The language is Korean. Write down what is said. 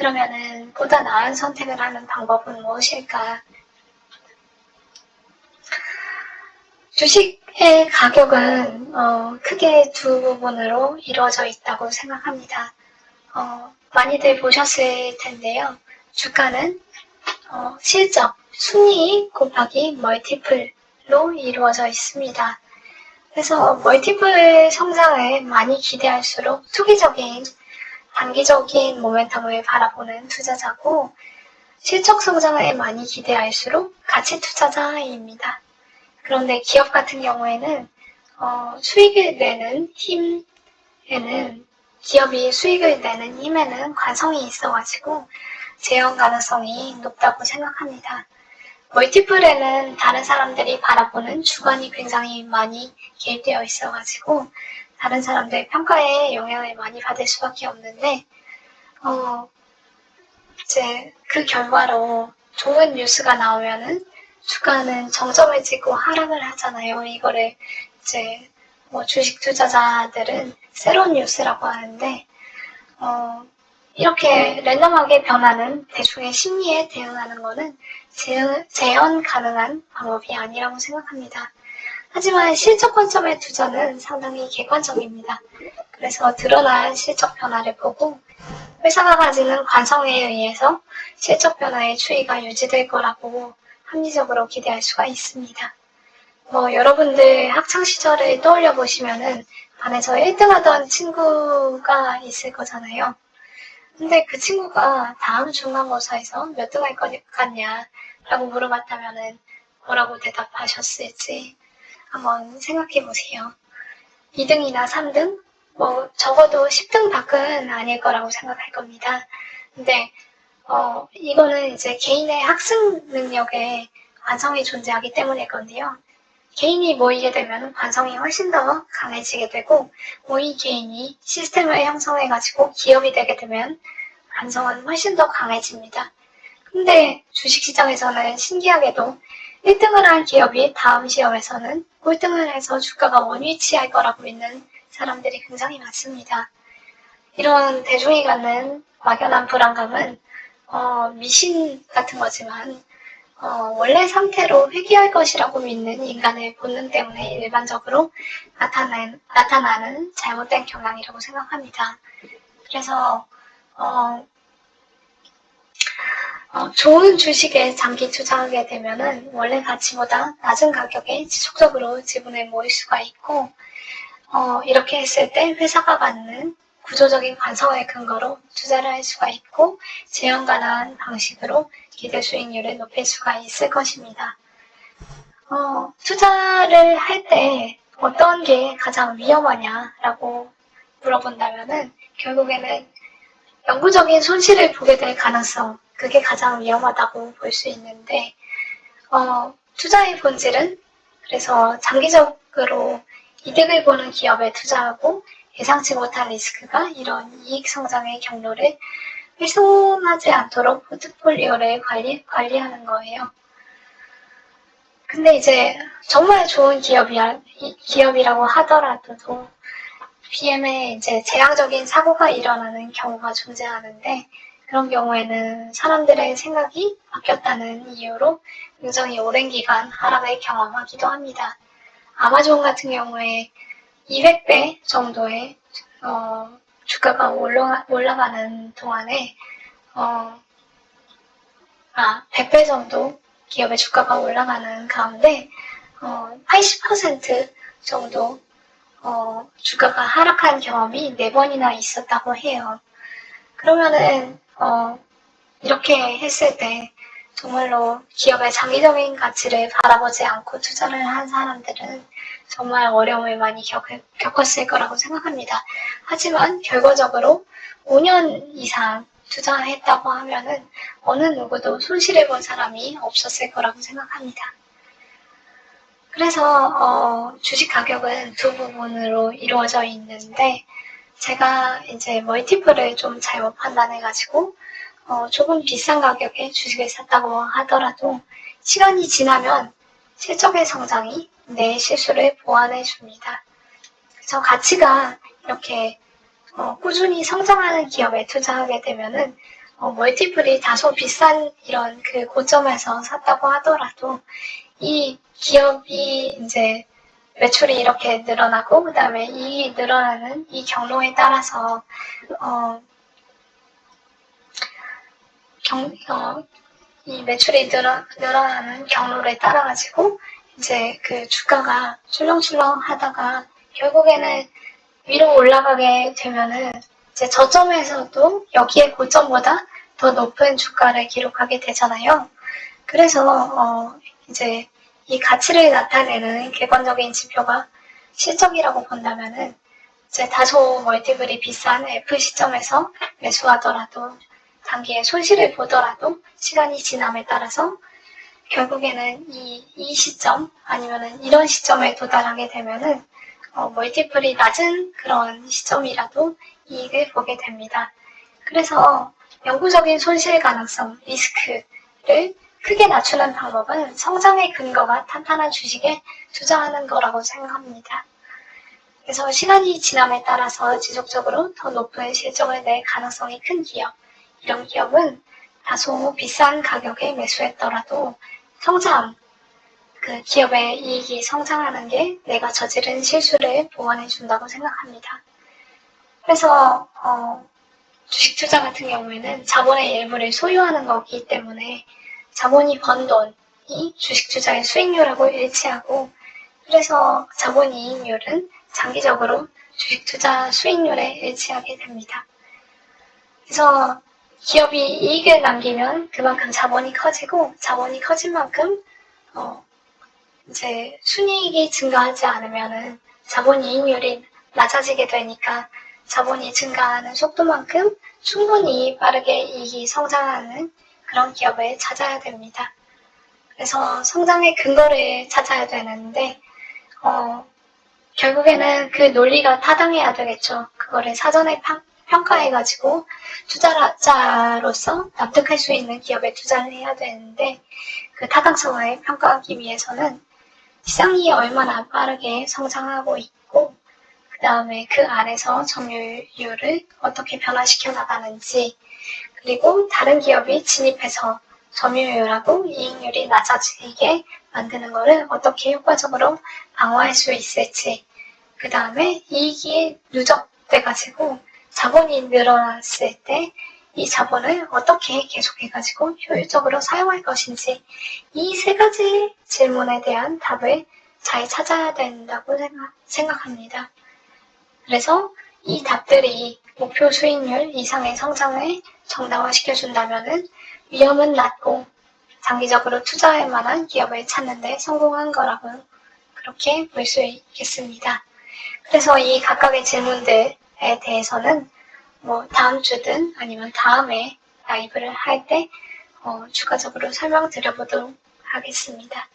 그러면은 보다 나은 선택을 하는 방법은 무엇일까? 주식의 가격은 크게 두 부분으로 이루어져 있다고 생각합니다. 많이들 보셨을 텐데요. 주가는 실적, 순이익 곱하기 멀티플로 이루어져 있습니다. 그래서 멀티플 성장을 많이 기대할수록 투기적인, 단기적인 모멘텀을 바라보는 투자자고, 실적 성장을 많이 기대할수록 가치 투자자입니다. 그런데 기업 같은 경우에는 수익을 내는 힘에는, 기업이 수익을 내는 힘에는 관성이 있어가지고 재현 가능성이 높다고 생각합니다. 멀티플에는 다른 사람들이 바라보는 주관이 굉장히 많이 개입되어 있어가지고 다른 사람들의 평가에 영향을 많이 받을 수밖에 없는데 이제 그 결과로 좋은 뉴스가 나오면은 주가는 정점을 찍고 하락을 하잖아요. 이거를 이제 주식 투자자들은 새로운 뉴스라고 하는데 이렇게 랜덤하게 변하는 대중의 심리에 대응하는 것은 재현 가능한 방법이 아니라고 생각합니다. 하지만 실적 관점의 투자는 상당히 객관적입니다. 그래서 드러난 실적 변화를 보고 회사가 가지는 관성에 의해서 실적 변화의 추이가 유지될 거라고 합리적으로 기대할 수가 있습니다. 여러분들 학창시절을 떠올려 보시면은 반에서 1등 하던 친구가 있을 거잖아요. 근데 그 친구가 다음 중간고사에서 몇 등 할 것 같냐 라고 물어봤다면은 뭐라고 대답하셨을지 한번 생각해 보세요. 2등이나 3등? 적어도 10등 밖은 아닐 거라고 생각할 겁니다. 근데 이거는 이제 개인의 학습 능력에 관성이 존재하기 때문일 건데요. 개인이 모이게 되면 관성이 훨씬 더 강해지게 되고 모인 개인이 시스템을 형성해가지고 기업이 되게 되면 관성은 훨씬 더 강해집니다. 근데 주식시장에서는 신기하게도 1등을 한 기업이 다음 시험에서는 꼴등을 해서 주가가 원위치할 거라고 믿는 사람들이 굉장히 많습니다. 이런 대중이 갖는 막연한 불안감은 미신 같은 거지만 원래 상태로 회귀할 것이라고 믿는 인간의 본능 때문에 일반적으로 나타나는 잘못된 경향이라고 생각합니다. 그래서 좋은 주식에 장기 투자하게 되면은 원래 가치보다 낮은 가격에 지속적으로 지분을 모을 수가 있고 이렇게 했을 때 회사가 갖는 구조적인 관성의 근거로 투자를 할 수가 있고 재현 가능한 방식으로 기대 수익률을 높일 수가 있을 것입니다. 투자를 할 때 어떤 게 가장 위험하냐라고 물어본다면은 결국에는 영구적인 손실을 보게 될 가능성, 그게 가장 위험하다고 볼 수 있는데 투자의 본질은 그래서 장기적으로 이득을 보는 기업에 투자하고 예상치 못한 리스크가 이런 이익 성장의 경로를 훼손하지 않도록 포트폴리오를 관리하는 거예요. 근데 이제 정말 좋은 기업이라고 하더라도 PM에 이제 재앙적인 사고가 일어나는 경우가 존재하는데 그런 경우에는 사람들의 생각이 바뀌었다는 이유로 굉장히 오랜 기간 하락을 경험하기도 합니다. 아마존 같은 경우에 200배 정도의 주가가 올라가는 동안에 100배 정도 기업의 주가가 올라가는 가운데 80% 정도 주가가 하락한 경험이 4번이나 있었다고 해요. 그러면은 이렇게 했을 때 정말로 기업의 장기적인 가치를 바라보지 않고 투자를 한 사람들은 정말 어려움을 많이 겪었을 거라고 생각합니다. 하지만 결과적으로 5년 이상 투자했다고 하면은 어느 누구도 손실을 본 사람이 없었을 거라고 생각합니다. 그래서 주식 가격은 두 부분으로 이루어져 있는데 제가 이제 멀티플을 좀 잘못 판단해가지고 조금 비싼 가격에 주식을 샀다고 하더라도 시간이 지나면 실적의 성장이 내 실수를 보완해 줍니다. 그래서 가치가 이렇게 꾸준히 성장하는 기업에 투자하게 되면은 멀티플이 다소 비싼 이런 그 고점에서 샀다고 하더라도 이 기업이 이제 매출이 이렇게 늘어나고 그 다음에 이 늘어나는 이 경로에 따라서 이 매출이 늘어나는 경로에 따라 가지고 이제 그 주가가 출렁출렁 하다가 결국에는 위로 올라가게 되면은 이제 저점에서도 여기에 고점보다 더 높은 주가를 기록하게 되잖아요. 그래서 이제 이 가치를 나타내는 객관적인 지표가 실적이라고 본다면은 이제 다소 멀티플이 비싼 F 시점에서 매수하더라도 단기에 손실을 보더라도 시간이 지남에 따라서 결국에는 이 시점 아니면은 이런 시점에 도달하게 되면은 멀티플이 낮은 그런 시점이라도 이익을 보게 됩니다. 그래서 영구적인 손실 가능성, 리스크를 크게 낮추는 방법은 성장의 근거가 탄탄한 주식에 투자하는 거라고 생각합니다. 그래서 시간이 지남에 따라서 지속적으로 더 높은 실적을 낼 가능성이 큰 기업, 이런 기업은 다소 비싼 가격에 매수했더라도 그 기업의 이익이 성장하는 게 내가 저지른 실수를 보완해 준다고 생각합니다. 그래서 주식 투자 같은 경우에는 자본의 일부를 소유하는 거기 때문에 자본이 번 돈이 주식 투자의 수익률하고 일치하고 그래서 자본 이익률은 장기적으로 주식 투자 수익률에 일치하게 됩니다. 그래서 기업이 이익을 남기면 그만큼 자본이 커지고 자본이 커진 만큼 이제 순이익이 증가하지 않으면은 자본 이익률이 낮아지게 되니까 자본이 증가하는 속도만큼 충분히 빠르게 이익이 성장하는 그런 기업을 찾아야 됩니다. 그래서 성장의 근거를 찾아야 되는데 결국에는 그 논리가 타당해야 되겠죠. 그거를 사전에 평가해가지고 투자자로서 납득할 수 있는 기업에 투자를 해야 되는데 그 타당성을 평가하기 위해서는 시장이 얼마나 빠르게 성장하고 있고 그 다음에 그 안에서 점유율을 어떻게 변화시켜 나가는지 그리고 다른 기업이 진입해서 점유율하고 이익률이 낮아지게 만드는 것을 어떻게 효과적으로 방어할 수 있을지 그 다음에 이익이 누적돼가지고 자본이 늘어났을 때 이 자본을 어떻게 계속해가지고 효율적으로 사용할 것인지 이 세 가지 질문에 대한 답을 잘 찾아야 된다고 생각합니다. 그래서 이 답들이 목표 수익률 이상의 성장을 정당화시켜준다면 위험은 낮고 장기적으로 투자할 만한 기업을 찾는 데 성공한 거라고 그렇게 볼 수 있겠습니다. 그래서 이 각각의 질문들에 대해서는 다음 주든 아니면 다음에 라이브를 할 때 추가적으로 설명드려보도록 하겠습니다.